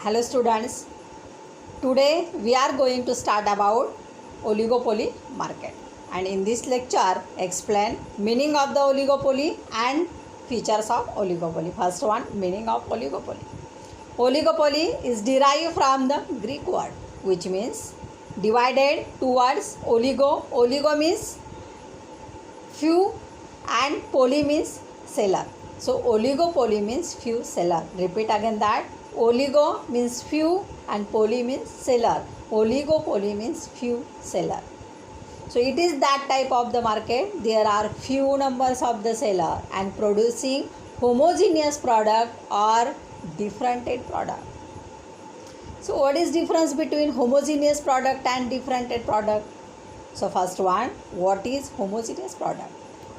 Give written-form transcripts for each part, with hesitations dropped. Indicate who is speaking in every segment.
Speaker 1: Hello students, today we are going to start about oligopoly market, and in this lecture explain meaning of the oligopoly and features of oligopoly. First one, meaning of oligopoly. Oligopoly is derived from the Greek word which means divided two words. Oligo means few and poly means seller. So oligopoly means few seller. Repeat again that. Oligo means few and poly means seller. Oligopoly means few seller. So it is that type of the market. There are few numbers of the seller and producing homogeneous product or differentiated product. So what is difference between homogeneous product and differentiated product? So first one, what is homogeneous product?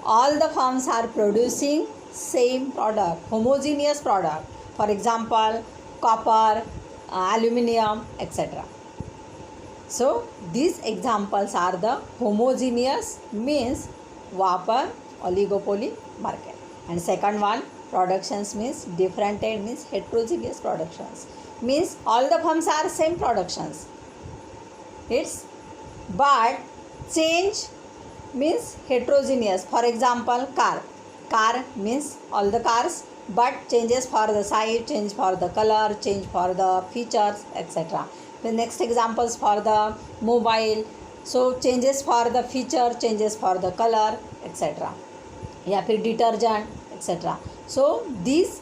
Speaker 1: All the firms are producing same product, homogeneous product. For example, copper, aluminium, etc. So these examples are the homogeneous, means वहाँ पर oligopoly market. And second one, productions means differentiated, means heterogeneous productions, means all the firms are same productions. It's but change means heterogeneous. For example, car means all the cars, but changes for the size, change for the color, change for the features, etc. The next examples for the mobile, so changes for the feature, changes for the color, etc. या फिर detergent, etc. So these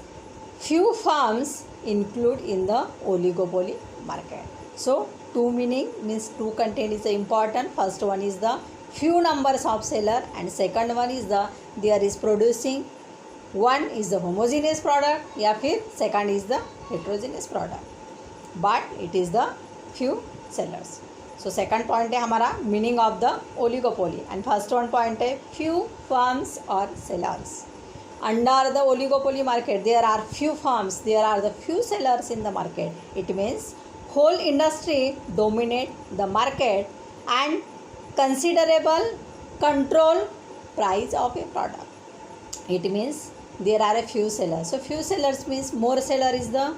Speaker 1: few firms include in the oligopoly market. So two meaning means two content is important. First one is the few numbers of seller and second one is the there is producing one is the homogeneous product या फिर second is the heterogeneous product, but it is the few sellers. So second point है हमारा meaning of the oligopoly and first one point है few firms or sellers. Under the oligopoly market there are few firms, there are the few sellers in the market. It means whole industry dominate the market and considerable control price of a product. It means there are a few sellers. So few sellers means more seller is the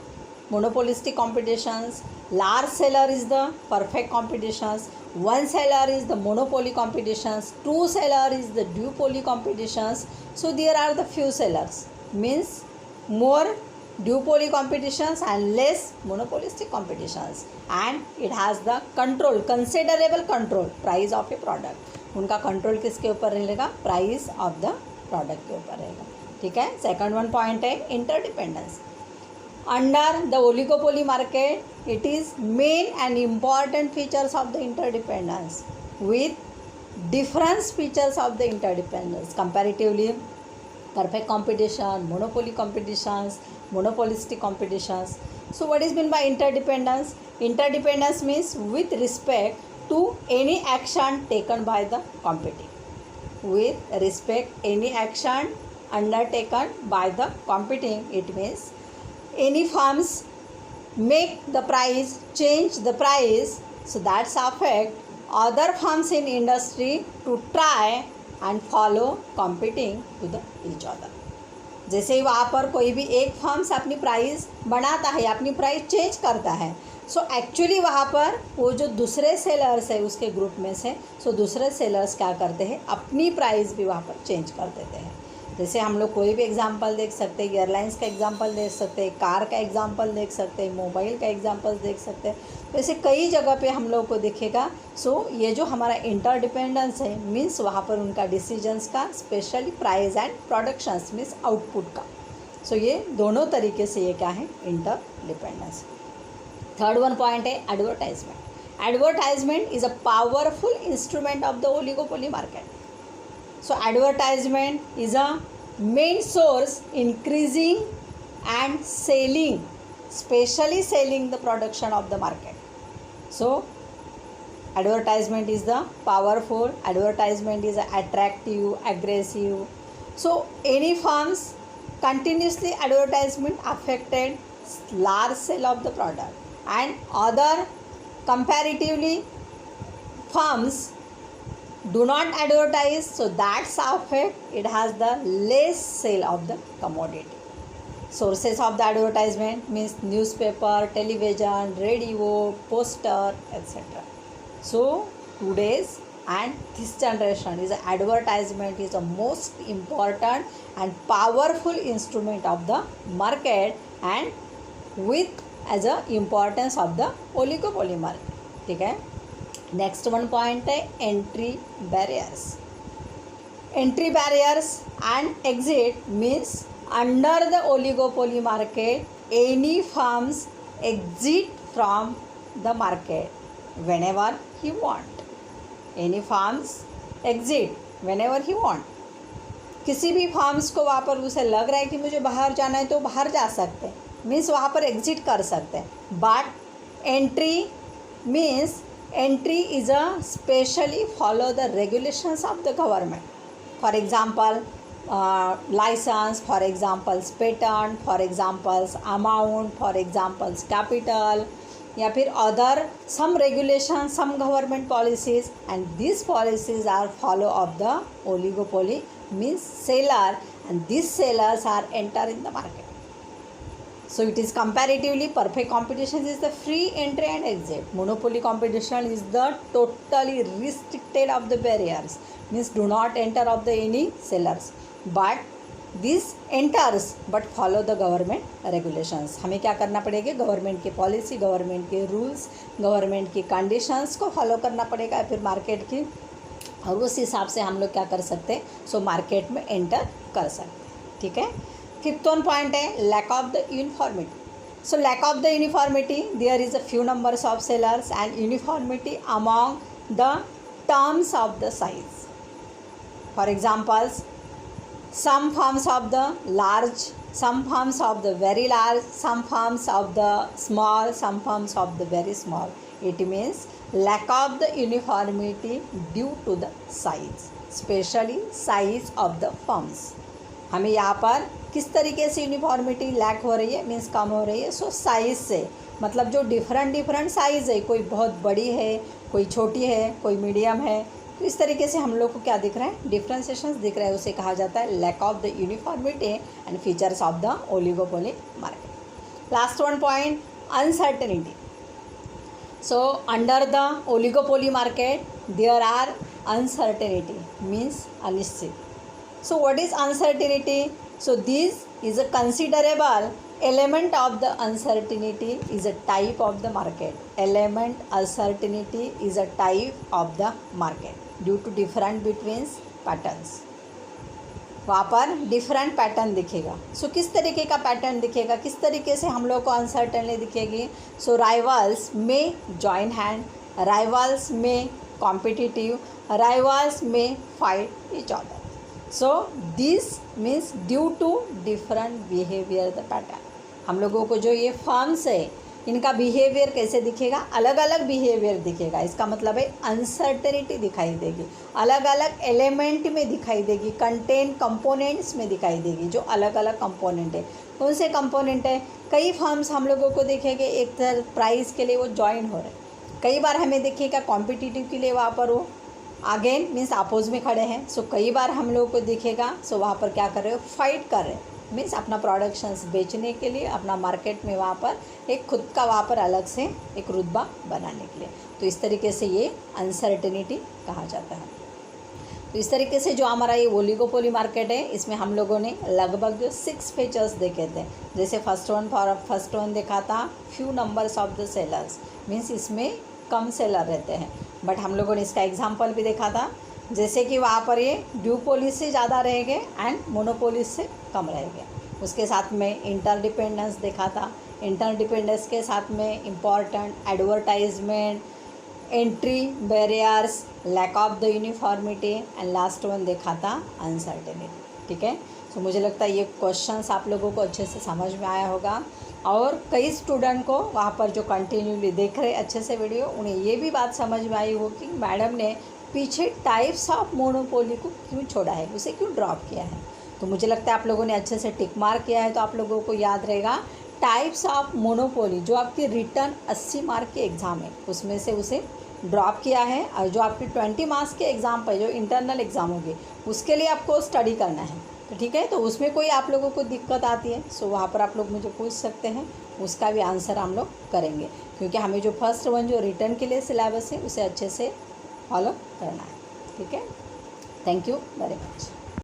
Speaker 1: monopolistic competitions, large seller is the perfect competitions, one seller is the monopoly competitions, two seller is the duopoly competitions. So there are the few sellers means more duopoly competitions and less monopolistic competitions, and it has the control, considerable control price of a product. उनका control किसके ऊपर रहेगा? Price of the product के ऊपर रहेगा. ठीक है. Second one point है interdependence. Under the oligopoly market it is main and important features of the interdependence with difference features of the interdependence comparatively perfect competition, monopoly competitions, monopolistic competitions. So what is meant by interdependence? Interdependence means with respect to any action taken by the competing. With respect any action undertaken by the competing, it means any firms make the price, change the price, so that's affect other firms in industry to try and follow competing to the each other. जैसे ही वहाँ पर कोई भी एक firms अपनी price बनाता है, अपनी प्राइस चेंज करता है, सो एक्चुअली वहाँ पर वो जो दूसरे सेलर्स है उसके ग्रुप में से, सो दूसरे सेलर्स क्या करते हैं, अपनी प्राइस भी वहाँ पर चेंज कर देते हैं. जैसे हम लोग कोई भी एग्जांपल देख सकते हैं, एयरलाइंस का एग्जांपल देख सकते हैं, कार का एग्जांपल देख सकते हैं, मोबाइल का एग्जांपल देख सकते हैं. तो ऐसे कई जगह पे हम लोग को दिखेगा. सो ये जो हमारा इंटरडिपेंडेंस है मीन्स वहाँ पर उनका डिसीजंस का specially price and productions means output का. सो ये दोनों तरीके से ये क्या है, इंटरडिपेंडेंस. थर्ड वन पॉइंट है advertisement. Advertisement is a powerful instrument of the oligopoly market. So advertisement is a main source increasing and selling, especially selling the production of the market. So advertisement is the powerful, advertisement is attractive, aggressive. So any firms continuously advertisement affected large sale of the product and other comparatively firms do not advertise, so that's affect it has the less sale of the commodity. sources of the advertisement means newspaper, television, radio, poster, etc. So today's and this generation is advertisement is the most important and powerful instrument of the market and with as a importance of the oligopoly market. ठीक है. Next one point है entry barriers. Entry barriers and exit means under the oligopoly market any firms exit from the market whenever he want. Any firms exit whenever he want. किसी भी firms को वहाँ पर उसे लग रहा है कि मुझे बाहर जाना है तो बाहर जा सकते हैं, मीन्स वहाँ पर एग्जिट कर सकते हैं. But entry means entry is a specially follow the regulations of the government. For example license, for examples patent, for examples amount, for examples capital, या फिर other some regulation, some government policies and this policies are follow of the oligopoly means seller and these sellers are enter in the market. So it is comparatively perfect competition is the free entry and exit. Monopoly competition is the totally restricted of the barriers, means do not enter of the any sellers, but this enters but follow the government regulations. हमें क्या करना पड़ेगा, government की policy, government के rules, government की conditions को follow करना पड़ेगा फिर मार्केट की, और उस हिसाब से हम लोग क्या कर सकते हैं, सो मार्केट में एंटर कर सकते हैं. ठीक है. फिफ्थ वन पॉइंट है lack of the uniformity. So lack of the uniformity, there is a few numbers of sellers and uniformity among the terms of the size. For examples some firms of the large, some firms of the very large, some firms of the small, some firms of the very small. It means lack of the uniformity due to the size, especially size of the firms. हमें यहाँ पर किस तरीके से uniformity lack हो रही है, means कम हो रही है. सो साइज़ से मतलब जो डिफरेंट साइज़ है, कोई बहुत बड़ी है, कोई छोटी है, कोई मीडियम है, तो इस तरीके से हम लोग को क्या दिख रहा है, डिफ्रेंसिएशंस दिख रहा है. उसे कहा जाता है lack of the uniformity and features of the oligopoly market. Last one point uncertainty. So under the oligopoly market there are uncertainty means अनिश्चित. So what is uncertainty? So this is a considerable element of the uncertainty is a type of the market. Element uncertainty is a type of the market due to different between patterns. वहाँ पर different pattern दिखेगा. सो किस तरीके का pattern दिखेगा, किस तरीके से हम लोग को अनसर्टेनली दिखेगी. सो राइवल्स में जॉइन हैंड, राइवल्स में कॉम्पिटिटिव, राइवल्स में fight each other. So this means due to different behaviour the pattern. हम लोगों को जो ये फर्म्स है इनका बिहेवियर कैसे दिखेगा, अलग अलग बिहेवियर दिखेगा. इसका मतलब है अनसर्टेनिटी दिखाई देगी, अलग अलग एलिमेंट में दिखाई देगी, कंटेंट कंपोनेंट्स में दिखाई देगी. जो अलग अलग कंपोनेंट है, कौन से कंपोनेंट है, कई फर्म्स हम लोगों को देखेंगे एक प्राइस के लिए वो ज्वाइन हो रहे हैं, कई बार हमें देखिएगा कॉम्पिटिटिव के लिए वहाँ पर वो अगेन मीन्स अपोज में खड़े हैं. सो कई बार हम लोगों को दिखेगा सो वहाँ पर क्या कर रहे हो, फाइट कर रहे हैं, मीन्स अपना प्रोडक्शंस बेचने के लिए, अपना मार्केट में वहाँ पर एक खुद का वहाँ पर अलग से एक रुतबा बनाने के लिए. तो इस तरीके से ये अनसर्टेनिटी कहा जाता है. तो इस तरीके से जो हमारा ये ओलिगोपोली मार्केट है इसमें हम लोगों ने लगभग जो 6 फीचर्स देखे थे. जैसे फर्स्ट वन देखा था few numbers of the sellers, means इसमें कम सेलर रहते हैं. बट हम लोगों ने इसका एग्जाम्पल भी देखा था, जैसे कि वहाँ पर ये ड्यूपोली से ज़्यादा रहेंगे एंड मोनोपोली से कम रहेंगे. उसके साथ में इंटरडिपेंडेंस देखा था, इंटरडिपेंडेंस के साथ में important advertisement, entry barriers, lack of the uniformity and last one देखा था अनसर्टेनिटी. ठीक है. तो मुझे लगता है ये क्वेश्चंस आप लोगों को अच्छे से समझ में आया होगा, और कई स्टूडेंट को वहाँ पर जो कंटिन्यूली देख रहे अच्छे से वीडियो, उन्हें ये भी बात समझ में आई हो कि मैडम ने पीछे टाइप्स ऑफ मोनोपोली को क्यों छोड़ा है, उसे क्यों ड्रॉप किया है. तो मुझे लगता है आप लोगों ने अच्छे से टिक मार्क किया है, तो आप लोगों को याद रहेगा टाइप्स ऑफ मोनोपोली जो आपकी रिटर्न 80 मार्क के एग्ज़ाम है उसमें से उसे ड्रॉप किया है, और जो आपकी 20 मार्क्स के एग्ज़ाम पर जो इंटरनल एग्ज़ाम होगी उसके लिए आपको स्टडी करना है. तो ठीक है, तो उसमें कोई आप लोगों को दिक्कत आती है सो वहाँ पर आप लोग मुझे पूछ सकते हैं, उसका भी आंसर हम लोग करेंगे, क्योंकि हमें जो फर्स्ट वन जो रिटर्न के लिए सिलेबस है उसे अच्छे से फॉलो करना है। ठीक है, थैंक यू वेरी मच।